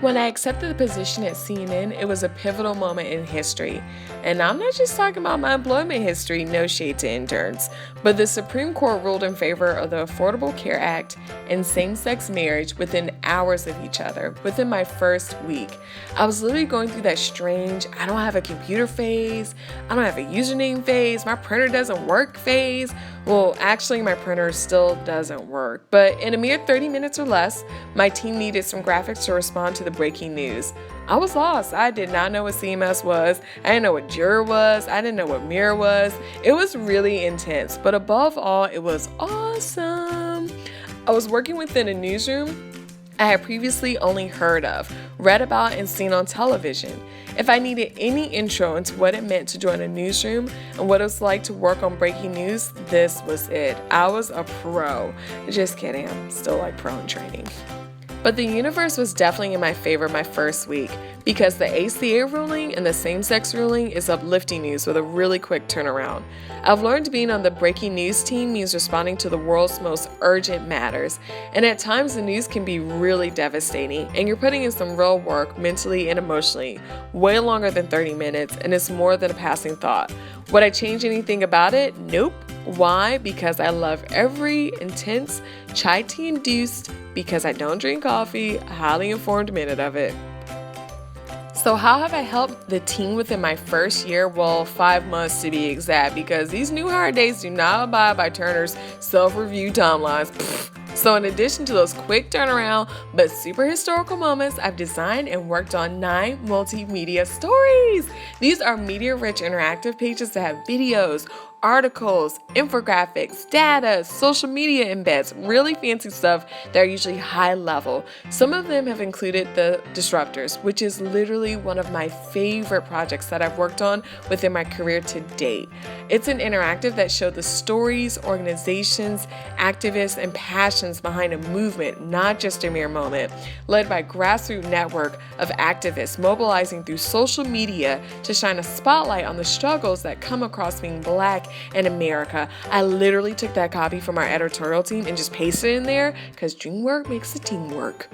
When I accepted the position at CNN, it was a pivotal moment in history. And I'm not just talking about my employment history, no shade to interns, but the Supreme Court ruled in favor of the Affordable Care Act and same sex marriage within hours of each other, within my first week. I was literally going through that strange, I don't have a computer phase, I don't have a username phase, my printer doesn't work phase. Well, actually, my printer still doesn't work, but in a mere 30 minutes or less, my team needed some graphics to respond to the breaking news. I was lost. I did not know what CMS was. I didn't know what Jira was. I didn't know what Mira was. It was really intense, but above all, it was awesome. I was working within a newsroom I had previously only heard of, read about, and seen on television. If I needed any intro into what it meant to join a newsroom and what it was like to work on breaking news, this was it. I was a pro. Just kidding, I'm still like pro in training. But the universe was definitely in my favor my first week because the ACA ruling and the same-sex ruling is uplifting news with a really quick turnaround. I've learned being on the breaking news team means responding to the world's most urgent matters, and at times the news can be really devastating, and you're putting in some real work mentally and emotionally, way longer than 30 minutes, and it's more than a passing thought. Would I change anything about it? Nope. Why? Because I love every intense chai tea induced, because I don't drink coffee, highly informed minute of it. So how have I helped the team within my first year? Well, 5 months to be exact, because these new hire days do not abide by Turner's self-review timelines. So in addition to those quick turnaround but super historical moments, I've designed and worked on 9 multimedia stories. These are media-rich interactive pages that have videos, articles, infographics, data, social media embeds, really fancy stuff that are usually high level. Some of them have included The Disruptors, which is literally one of my favorite projects that I've worked on within my career to date. It's an interactive that showed the stories, organizations, activists, and passions behind a movement, not just a mere moment, led by a grassroots network of activists mobilizing through social media to shine a spotlight on the struggles that come across being Black in America. I literally took that copy from our editorial team and just pasted it in there because teamwork makes the team work.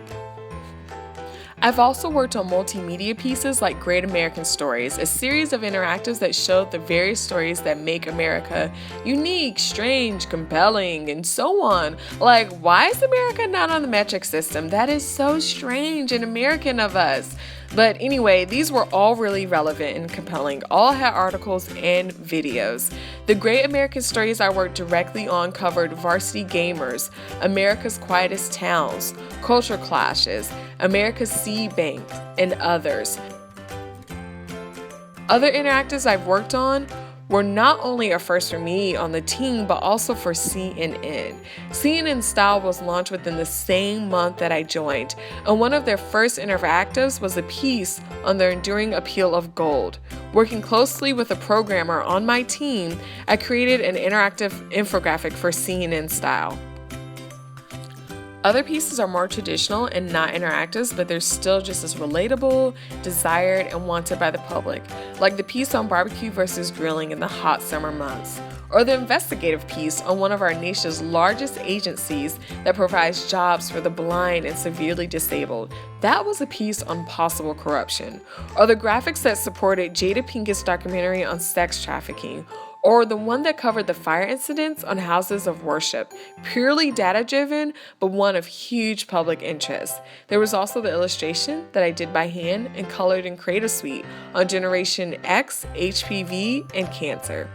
I've also worked on multimedia pieces like Great American Stories, a series of interactives that showed the various stories that make America unique, strange, compelling, and so on. Like, why is America not on the metric system? That is so strange and American of us. But anyway, these were all really relevant and compelling. All had articles and videos. The Great American Stories I worked directly on covered Varsity Gamers, America's Quietest Towns, Culture Clashes, America's Seed Bank, and others. Other interactives I've worked on were not only a first for me on the team, but also for CNN. CNN Style was launched within the same month that I joined, and one of their first interactives was a piece on their enduring appeal of gold. Working closely with a programmer on my team, I created an interactive infographic for CNN Style. Other pieces are more traditional and not interactives, but they're still just as relatable, desired, and wanted by the public, like the piece on barbecue versus grilling in the hot summer months, or the investigative piece on one of our nation's largest agencies that provides jobs for the blind and severely disabled. That was a piece on possible corruption, or the graphics that supported Jada Pinkett's documentary on sex trafficking, or the one that covered the fire incidents on houses of worship, purely data-driven, but one of huge public interest. There was also the illustration that I did by hand and colored in Creative Suite on Generation X, HPV, and cancer.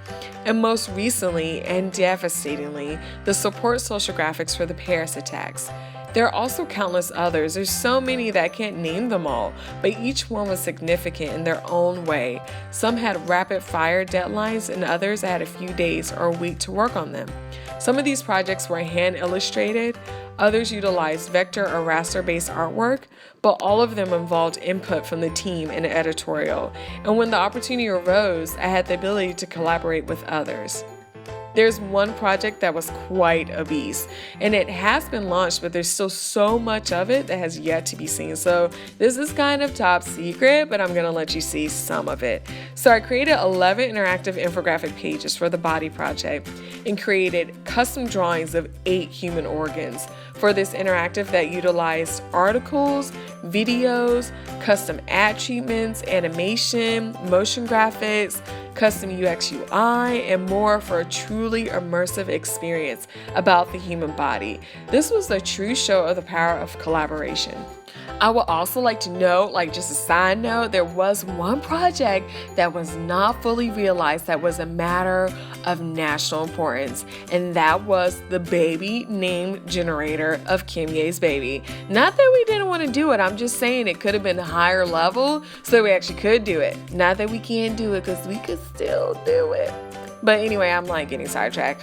And most recently, and devastatingly, the support social graphics for the Paris attacks. There are also countless others. There's so many that I can't name them all, but each one was significant in their own way. Some had rapid fire deadlines and others had a few days or a week to work on them. Some of these projects were hand illustrated, others utilized vector or raster-based artwork, but all of them involved input from the team and editorial. And when the opportunity arose, I had the ability to collaborate with others. There's one project that was quite a beast, and it has been launched, but there's still so much of it that has yet to be seen. So this is kind of top secret, but I'm gonna let you see some of it. So I created 11 interactive infographic pages for the Body Project and created custom drawings of 8 human organs for this interactive that utilized articles, videos, custom ad treatments, animation, motion graphics, custom UX UI, and more for a truly immersive experience about the human body. This was a true show of the power of collaboration. I would also like to note, just a side note, there was one project that was not fully realized that was a matter of national importance, and that was the baby name generator of Kim Ye's baby. Not that we didn't want to do it, I'm just saying it could have been a higher level so we actually could do it. Not that we can't do it, because we could still do it. But anyway, I'm getting sidetracked.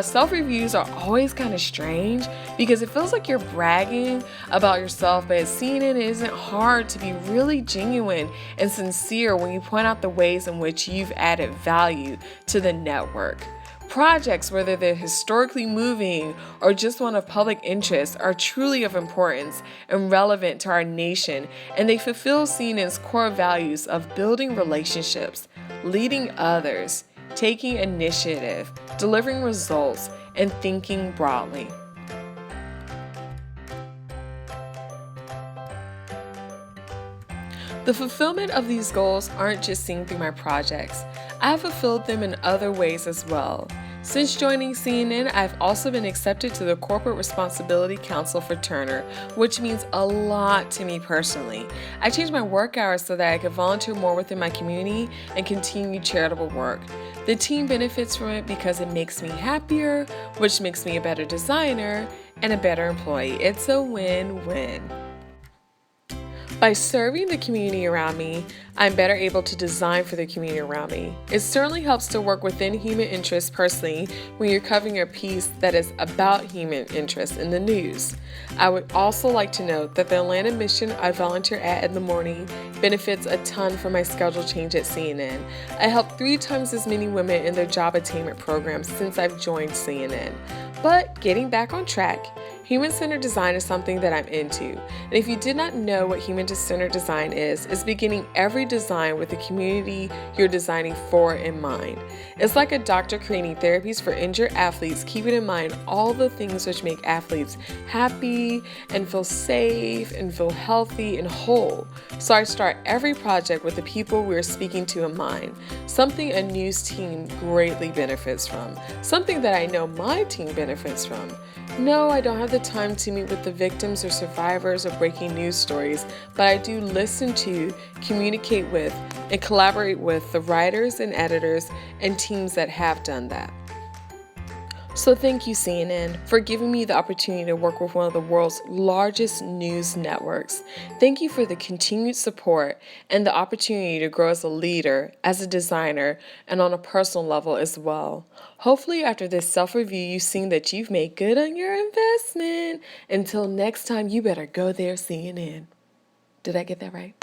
Self-reviews are always kind of strange because it feels like you're bragging about yourself, but seeing it isn't hard to be really genuine and sincere when you point out the ways in which you've added value to the network. Projects, whether they're historically moving or just one of public interest, are truly of importance and relevant to our nation, and they fulfill CNN's core values of building relationships, leading others, taking initiative, delivering results, and thinking broadly. The fulfillment of these goals aren't just seen through my projects. I have fulfilled them in other ways as well. Since joining CNN, I've also been accepted to the Corporate Responsibility Council for Turner, which means a lot to me personally. I changed my work hours so that I could volunteer more within my community and continue charitable work. The team benefits from it because it makes me happier, which makes me a better designer and a better employee. It's a win-win. By serving the community around me, I'm better able to design for the community around me. It certainly helps to work within human interest personally when you're covering a piece that is about human interest in the news. I would also like to note that the Atlanta mission I volunteer at in the morning benefits a ton from my schedule change at CNN. I help 3 times as many women in their job attainment programs since I've joined CNN. But getting back on track, human-centered design is something that I'm into. And if you did not know what human-centered design is, it's beginning every design with the community you're designing for in mind. It's like a doctor creating therapies for injured athletes, keeping in mind all the things which make athletes happy and feel safe and feel healthy and whole. So I start every project with the people we're speaking to in mind, something a news team greatly benefits from, something that I know my team benefits from. No, I don't have the time to meet with the victims or survivors of breaking news stories, but I do listen to, communicate with, and collaborate with the writers and editors and teams that have done that. So thank you, CNN, for giving me the opportunity to work with one of the world's largest news networks. Thank you for the continued support and the opportunity to grow as a leader, as a designer, and on a personal level as well. Hopefully after this self-review, you've seen that you've made good on your investment. Until next time, you better go there, CNN. Did I get that right?